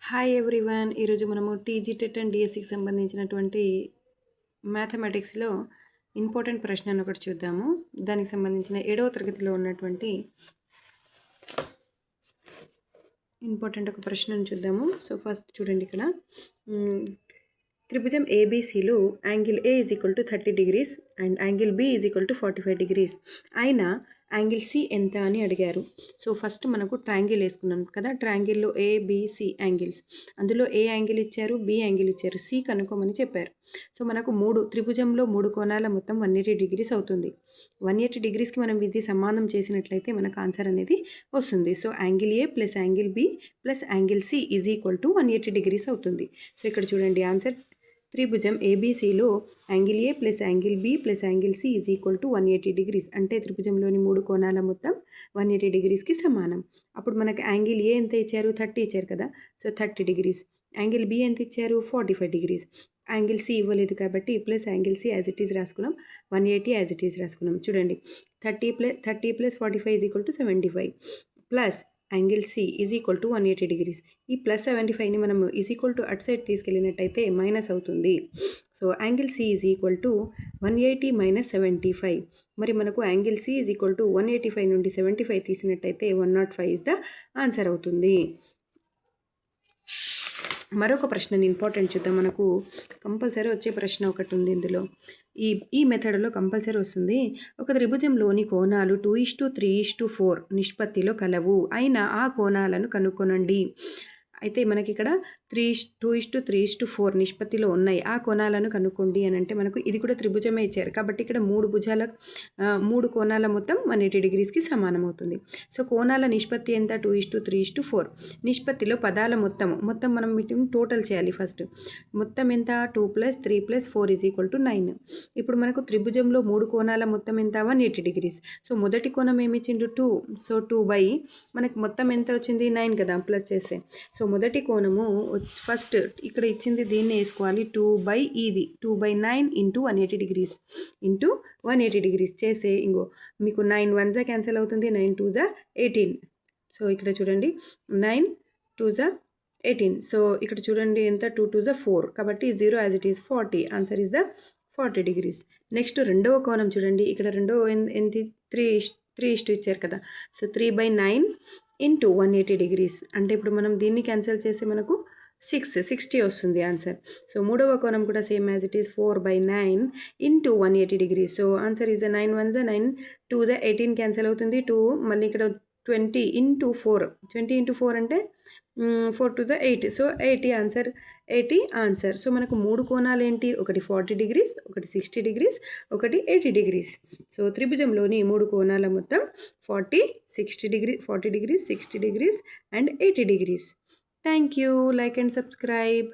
Hi everyone. ఈరోజు మనము TG TET and డిఎస్సికి సంబంధించినటువంటి మ్యాథమెటిక్స్లో ఇంపార్టెంట్ ప్రశ్న ఒకటి చూద్దాము. దానికి సంబంధించిన 7వ తరగతిలో ఉన్నటువంటి ఇంపార్టెంట్ ఒక ప్రశ్నను చూద్దాము. సో ఫస్ట్ చూడండి, ఇక్కడ త్రిభుజం ఏబీసీలో angle A is equal to 30 degrees and angle B is equal to 45 degrees అయినా యాంగిల్ సి ఎంత అని అడిగారు. సో ఫస్ట్ మనకు ట్రయాంగిల్ వేసుకున్నాం కదా, ట్రయాంగిల్లో ఏబిసి యాంగిల్స్, అందులో ఏ యాంగిల్ ఇచ్చారు, బి యాంగిల్ ఇచ్చారు, సి కనుక్కోమని చెప్పారు. సో మనకు త్రిభుజంలో 3 కోణాల మొత్తం 180 degrees అవుతుంది. 180 degreesకి మనం ఇది సమానం చేసినట్లయితే మనకు ఆన్సర్ అనేది వస్తుంది. So angle A plus angle B plus angle C is equal to 180 degrees అవుతుంది. సో ఇక్కడ చూడండి, ఆన్సర్ త్రిభుజం ఏబీసీలో angle A plus angle B plus angle C is equal to 180 degrees. అంటే త్రిభుజంలోని 3 కోణాల మొత్తం 180 degreesకి సమానం. అప్పుడు మనకు యాంగిల్ ఏ ఎంత ఇచ్చారు, 30 ఇచ్చారు కదా, సో 30 degrees. యాంగిల్ బి ఎంత ఇచ్చారు, 45 degrees. యాంగిల్ సి ఇవ్వలేదు కాబట్టి plus angle C as it is రాసుకున్నాం, 180 యాజ్ ఇట్ ఈజ్ రాసుకున్నాం. చూడండి, 30 plus 45 is equal to 75 plus angle C is equal to 180 degrees. ఈ ప్లస్ 75ని మనం is equal to at side తీసుకెళ్ళినట్టయితే మైనస్ అవుతుంది. So angle C is equal to 180 minus 75. మరి మనకు angle C is equal to 185 నుండి 75 తీసినట్టయితే 105 ఈజ్ ద ఆన్సర్ అవుతుంది. మరొక ప్రశ్నని ఇంపార్టెంట్ చూద్దాం. మనకు కంపల్సరీ వచ్చే ప్రశ్న ఒకటి ఉంది ఇందులో. ఈ మెథడ్లో కంపల్సరీ వస్తుంది. ఒక త్రిభుజంలోని కోణాలు 2:3:4 నిష్పత్తిలో కలవు, అయినా ఆ కోణాలను కనుక్కొనండి. అయితే మనకి ఇక్కడ 2:3:4 నిష్పత్తిలో ఉన్నాయి, ఆ కోణాలను కనుక్కోండి అని అంటే మనకు ఇది కూడా త్రిభుజమే ఇచ్చారు కాబట్టి ఇక్కడ 3 కోణాల మొత్తం 180 degreesకి సమానం అవుతుంది. సో కోణాల నిష్పత్తి ఎంత, 2:3:4. నిష్పత్తిలో పదాల మొత్తం మనం వీటిని టోటల్ చేయాలి. ఫస్ట్ మొత్తం ఎంత, 2 + 3 + 4 ఈజ్ ఈక్వల్ టు 9. ఇప్పుడు మనకు త్రిభుజంలో 3 కోణాల మొత్తం ఎంత, 180 degrees. సో మొదటి కోణం ఏమి ఇచ్చిండు, 2. సో 2 బై మనకు మొత్తం ఎంత వచ్చింది, 9 కదా, ప్లస్ చేస్తే. సో మొదటి కోణము ఫస్ట్ ఇక్కడ ఇచ్చింది దీన్ని వేసుకోవాలి, 2/9 ఇంటూ 180 degrees ఇంటూ 180 degrees చేస్తే ఇంకో మీకు 9 1 క్యాన్సిల్ అవుతుంది, 9 2 18. సో ఇక్కడ చూడండి, 9 2 18. సో ఇక్కడ చూడండి ఎంత, 2 2 4 కాబట్టి 0 as it is 40. Answer is the 40 degrees. Next రెండవ కోణం చూడండి, ఇక్కడ రెండవ ఏంటి, 3 ఇచ్చారు కదా, సో 3/9 ఇంటూ 180 degrees. అంటే ఇప్పుడు మనం దీన్ని క్యాన్సిల్ చేసి మనకు 60 వస్తుంది ఆన్సర్. సో మూడవ కోణం కూడా same as it is 4/9 into 180 degrees. So answer is the 9 1 9 2 18 cancel అవుతుంది, 2 మళ్ళీ ఇక్కడ 20 ఇంటూ 4 అంటే 4 2 8. So 80 answer. సో మనకు 3 కోణాలు ఏంటి, ఒకటి 40 degrees, ఒకటి 60 degrees, ఒకటి 80 degrees. సో త్రిభుజంలోని 3 కోణాల మొత్తం 40 degrees, 60 degrees and 80 degrees. Thank you. Like and subscribe.